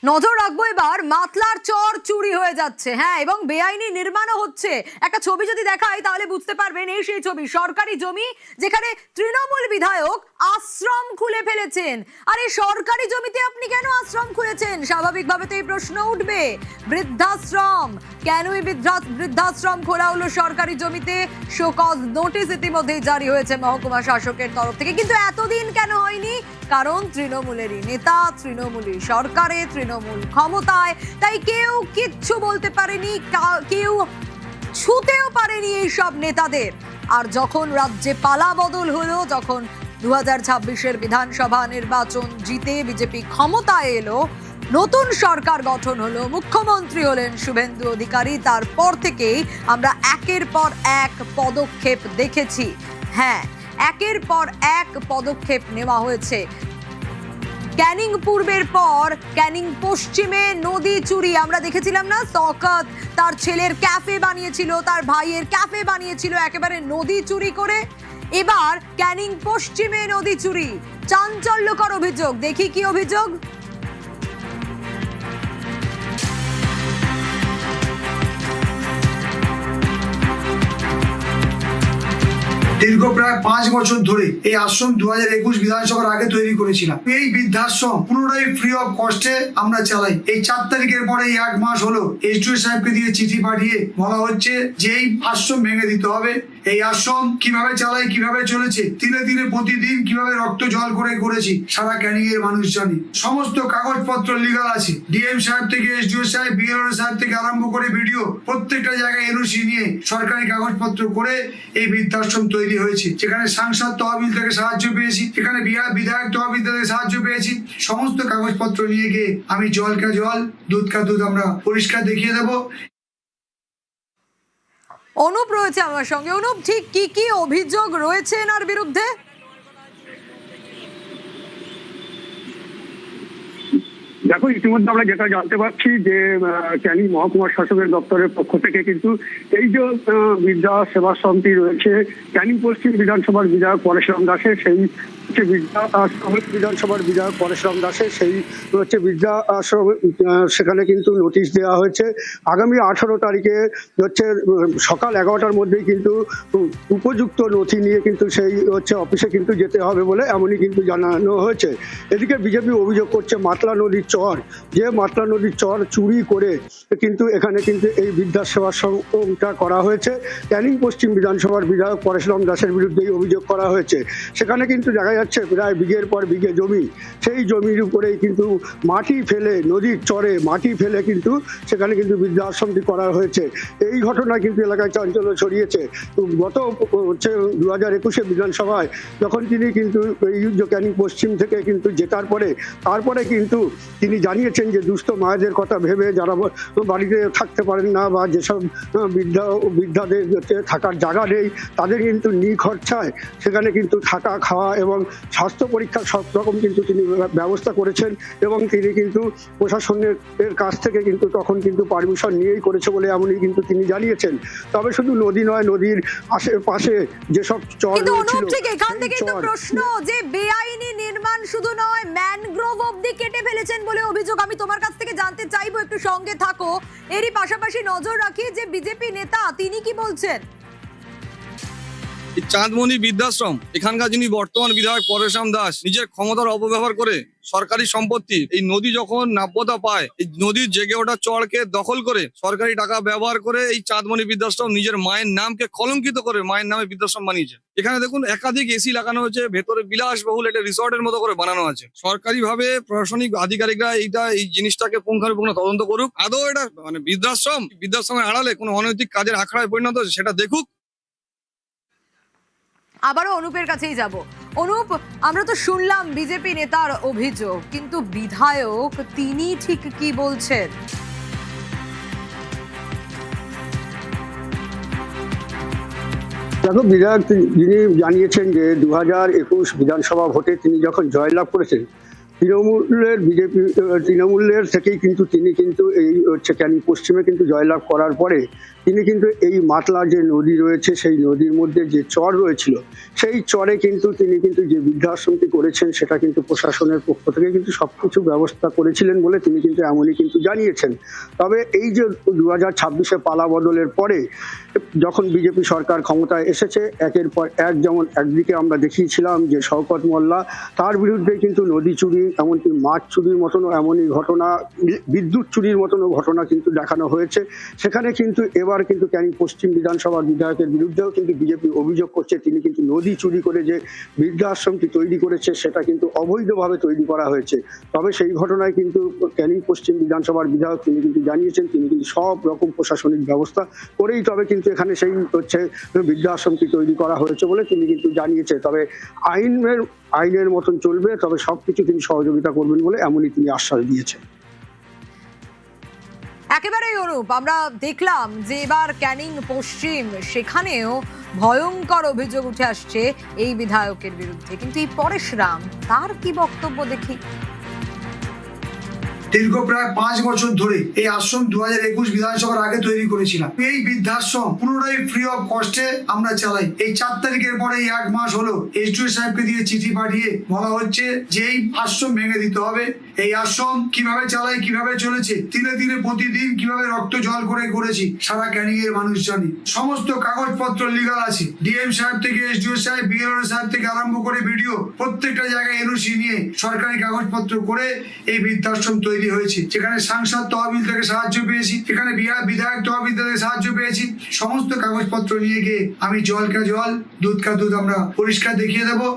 নজর রাখবো এবার মাতলার চর চুরি হয়ে যাচ্ছে, হ্যাঁ, এবং বেআইনি নির্মাণও হচ্ছে। একটা ছবি যদি দেখাই তাহলে বুঝতে পারবেন, এই সেই ছবি, সরকারি জমি যেখানে তৃণমূল বিধায়ক আশ্রম খুলে ফেলেছেন। আর এই সরকারি জমিতে আপনি কেন আশ্রম খুলেছেন? স্বাভাবিকভাবে তো এই প্রশ্ন উঠবে, বৃদ্ধাশ্রম কেন, এই বৃদ্ধাশ্রম খোলা হলো সরকারি জমিতে? শোকজ নোটিশ ইতিমধ্যেই জারি হয়েছে মহকুমা শাসকের তরফ থেকে, কিন্তু এতদিন কেন হয়নি? কারণ তৃণমূলেরই নেতা, তৃণমূলী সরকারে, তৃণমূল ক্ষমতায়, তাই কেউ কিচ্ছু বলতে পারেনি, কেউ ছুতেও পারেনি এই সব নেতাদের। আর যখন রাজ্যে পালা বদল হলো, যখন 2026-এর বিধানসভা নির্বাচন জিতে বিজেপি ক্ষমতায় এলো, নতুন সরকার গঠন হলো, মুখ্যমন্ত্রী হলেন শুভেন্দু অধিকারী, তারপর থেকেই আমরা একের পর এক পদক্ষেপ দেখেছি। হ্যাঁ, একের পর এক পদক্ষেপ নেওয়া হয়েছে। ক্যানিং পূর্বের পর ক্যানিং পশ্চিমে নদী চুরি আমরা দেখেছিলাম না? শওকত তার ছেলের ক্যাফে বানিয়েছিল, তার ভাইয়ের ক্যাফে বানিয়েছিল একেবারে নদী চুরি করে। এবার ক্যানিং পশ্চিমে নদী চুরি, চাঞ্চল্যকর অভিযোগ। দেখি কি অভিযোগ। দীর্ঘ প্রায় 5 বছর ধরে এই আশ্রম 2021 বিধানসভার আগে তৈরি করেছিলাম। এই বৃদ্ধাশ্রম পুরোটাই ফ্রি অফ কস্টে আমরা চালাই। এই 4 তারিখের পরে 1 মাস হলো এসডিও সাহেবকে দিয়ে চিঠি পাঠিয়ে বলা হচ্ছে যে এই আশ্রম ভেঙে দিতে হবে। এই আশ্রম কিভাবে চালাই, কিভাবে চলেছে, দিনে দিনে প্রতিদিন কিভাবে রক্ত জল করে করেছি সারা ক্যানিং এর মানুষ জানে। সমস্ত কাগজপত্র লিগাল আছে, ডিএম সাহেব থেকে এসডিও সাহেব, বিএলও সাহেব থেকে আরম্ভ করে ভিডিও, প্রত্যেকটা জায়গায় এনওসি নিয়ে সরকারি কাগজপত্র করে এই বৃদ্ধাশ্রম তৈরি হয়েছে। যেখানে সাংসদ তহবিল থেকে সাহায্য পেয়েছি, সেখানে বিধায়ক তহবিল থেকে সাহায্য পেয়েছি। সমস্ত কাগজপত্র নিয়ে গিয়ে আমি জল কা জল, দুধ কা দুধ আমরা পরিষ্কার দেখিয়ে দেবো। অনুপ রয়েছে আমার সঙ্গে। অনুপ, ঠিক কি কি অভিযোগ রয়েছে এনার বিরুদ্ধে? দেখো, ইতিমধ্যে আমরা যেটা জানতে পারছি যে ক্যানিং মহকুমা শাসকের দপ্তরের পক্ষ থেকে কিন্তু এই যে বৃদ্ধা সেবা সমিতি রয়েছে, ক্যানিং পশ্চিম বিধানসভার বিধায়ক পরেশরাম দাসের, সেই বিধানসভার বিধায়ক পরেশরাম দাসের সেই হচ্ছে বৃদ্ধা আশ্রম, সেখানে কিন্তু নোটিশ দেওয়া হয়েছে। আগামী 18 তারিখে হচ্ছে সকাল 11টার মধ্যেই কিন্তু উপযুক্ত নথি নিয়ে কিন্তু সেই হচ্ছে অফিসে কিন্তু যেতে হবে বলে এমনই কিন্তু জানানো হয়েছে। এদিকে বিজেপি অভিযোগ করছে মাতলা নদীর চর, যে মাতলা নদীর চর চুরি করে কিন্তু এখানে কিন্তু এই বৃদ্ধাশ্রম আশ্রমটা করা হয়েছে। ক্যানিং পশ্চিম বিধানসভার বিধায়ক পরেশরাম দাসের বিরুদ্ধেই অভিযোগ করা হয়েছে। সেখানে কিন্তু দেখা যাচ্ছে প্রায় বিঘের পর বিঘে জমি, সেই জমির উপরেই কিন্তু মাটি ফেলে, নদীর চরে মাটি ফেলে কিন্তু সেখানে কিন্তু বৃদ্ধাশ্রমটি করা হয়েছে। এই ঘটনা কিন্তু এলাকায় চাঞ্চল্য ছড়িয়েছে। গত হচ্ছে 2021-এ বিধানসভায় যখন তিনি কিন্তু এই ক্যানিং পশ্চিম থেকে কিন্তু জেতার পরে তারপরে কিন্তু তিনি জানিয়েছেন যে দুস্থ মায়েদের কথা ভেবে, যারা বাড়িতে থাকতে পারেন না বা যেসব বৃদ্ধাদের থাকার জায়গা নেই, তাদের কিন্তু নিখরচায় সেখানে কিন্তু থাকা, খাওয়া এবং স্বাস্থ্য পরীক্ষার সব রকম কিন্তু তিনি ব্যবস্থা করেছেন। এবং তিনি কিন্তু প্রশাসনের কাছ থেকে কিন্তু তখন কিন্তু পারমিশন নিয়েই করেছে বলে এমনই কিন্তু তিনি জানিয়েছেন। তবে শুধু নদী নয়, নদীর আশেপাশে যেসব চর রয়েছিল, ঠিক এখান থেকে তো প্রশ্ন যে বেআইনি নির্মাণ শুধু নয়, ম্যানগ্রোভ অবধি কেটে ফেলেছেন বলে অভিযোগ। আমি তোমার কাছ থেকে জানতে চাইবো, একটু সঙ্গে থাকো। এরই পাশাপাশি নজর রাখি যে বিজেপি নেতা তিনি কি বলছেন। চাঁদমণি বৃদ্ধাশ্রম, এখানকার যিনি বর্তমান বিধায়ক পরেশরাম দাস, নিজের ক্ষমতার অপব্যবহার করে সরকারি সম্পত্তি, এই নদী যখন নাব্যতা পায়, এই নদীর জেগে ওঠা চরকে দখল করে সরকারি টাকা ব্যবহার করে এই চাঁদমণি বৃদ্ধাশ্রম নিজের মায়ের নামকে কলঙ্কিত করে মায়ের নামে বৃদ্ধাশ্রম বানিয়েছে। এখানে দেখুন একাধিক এসি লাগানো হয়েছে, ভেতরে বিলাসবহুল একটা রিসর্টের মতো করে বানানো আছে। সরকারি ভাবে প্রশাসনিক আধিকারিকরা এই জিনিসটাকে পুঙ্খানুপুঙ্খ তদন্ত করুক। আদৌ এটা মানে বৃদ্ধাশ্রমের আড়ালে কোনো অনৈতিক কাজের আখড়ায় পরিণত হচ্ছে সেটা দেখুক। আবারও অনুপের কাছেই যাব। অনুপ, আমরা তো শুনলাম বিজেপি নেতার অভিযোগ, কিন্তু বিধায়ক তিনি ঠিক কি বলছেন? দেখো, বিধায়ক যিনি জানিয়েছেন যে 2021 বিধানসভা ভোটে তিনি যখন জয়লাভ করেছেন তৃণমূলের থেকেই কিন্তু তিনি কিন্তু এই হচ্ছে ক্যানিং পশ্চিমে কিন্তু জয়লাভ করার পরে তিনি কিন্তু এই মাতলা যে নদী রয়েছে সেই নদীর মধ্যে যে চর রয়েছিল সেই চরে কিন্তু তিনি কিন্তু যে বৃদ্ধাশ্রমটি করেছেন সেটা কিন্তু প্রশাসনের পক্ষ থেকে কিন্তু সবকিছু ব্যবস্থা করেছিলেন বলে তিনি কিন্তু এমনই কিন্তু জানিয়েছেন। তবে এই যে 2026-এ পালা বদলের পরে যখন বিজেপি সরকার ক্ষমতায় এসেছে একের পর এক, যেমন একদিকে আমরা দেখিয়েছিলাম যে শওকত মোল্লা তার বিরুদ্ধে কিন্তু নদী চুরি, এমনকি মাছ চুরির মতনও এমনই ঘটনা, বিদ্যুৎ চুরির মতনও ঘটনা কিন্তু দেখানো হয়েছে। সেখানে কিন্তু এবার কিন্তু ক্যানিং পশ্চিম বিধানসভার বিধায়কের বিরুদ্ধেও কিন্তু বিজেপি অভিযোগ করছে তিনি কিন্তু নদী চুরি করে যে বৃদ্ধাশ্রমটি তৈরি করেছে সেটা কিন্তু অবৈধভাবে তৈরি করা হয়েছে। তবে সেই ঘটনায় কিন্তু ক্যানিং পশ্চিম বিধানসভার বিধায়ক তিনি কিন্তু জানিয়েছেন তিনি কিন্তু সব রকম প্রশাসনিক ব্যবস্থা করেই তবে কিন্তু এখানে সেই হচ্ছে বৃদ্ধাশ্রমটি তৈরি করা হয়েছে বলে তিনি কিন্তু জানিয়েছে। তবে আইনের মতন চলবে, তবে সবকিছু তিনি সহযোগিতা করবেন বলে এমনই তিনি আশ্বাস দিয়েছেন। একেবারেই অনুপ, আমরা দেখলাম যে এবার ক্যানিং পশ্চিম সেখানেও ভয়ঙ্কর অভিযোগ উঠে আসছে এই বিধায়কের বিরুদ্ধে, কিন্তু এই পরেশ রাম তার কি বক্তব্য দেখি। দীর্ঘ প্রায় 5 বছর ধরে এই আশ্রম 2021 বিধানসভার আগে তৈরি করেছিলাম। এই বৃদ্ধাশ্রম পুরোটাই ফ্রি অফ কস্টে আমরা চালাই। এই 4 তারিখের পরে এই 1 মাস হলো এসডিও সাহেবকে দিয়ে চিঠি পাঠিয়ে বলা হচ্ছে যে এই আশ্রম ভেঙে দিতে হবে। এই আশ্রম কিভাবে চালাই, কিভাবে চলেছে, দিনে দিনে প্রতিদিন কিভাবে রক্ত জল করে করেছি সারা ক্যানিং এর মানুষ জানে। সমস্ত কাগজপত্র লিগাল আছে, ডিএম সাহেব থেকে এসডিও সাহেব, বিএলও সাহেব থেকে আরম্ভ করে ভিডিও প্রত্যেকটা জায়গায় এনওসি নিয়ে সরকারি কাগজপত্র করে এই বৃদ্ধাশ্রম তৈরি হয়েছে। যেখানে সাংসদ তহবিল থেকে সাহায্য পেয়েছি, এখানে বিধায়ক তহবিল থেকে সাহায্য পেয়েছি। সমস্ত কাগজপত্র নিয়ে গিয়ে আমি জল কা জল দুধ কা দুধ আমরা পরিষ্কার দেখিয়ে দেবো।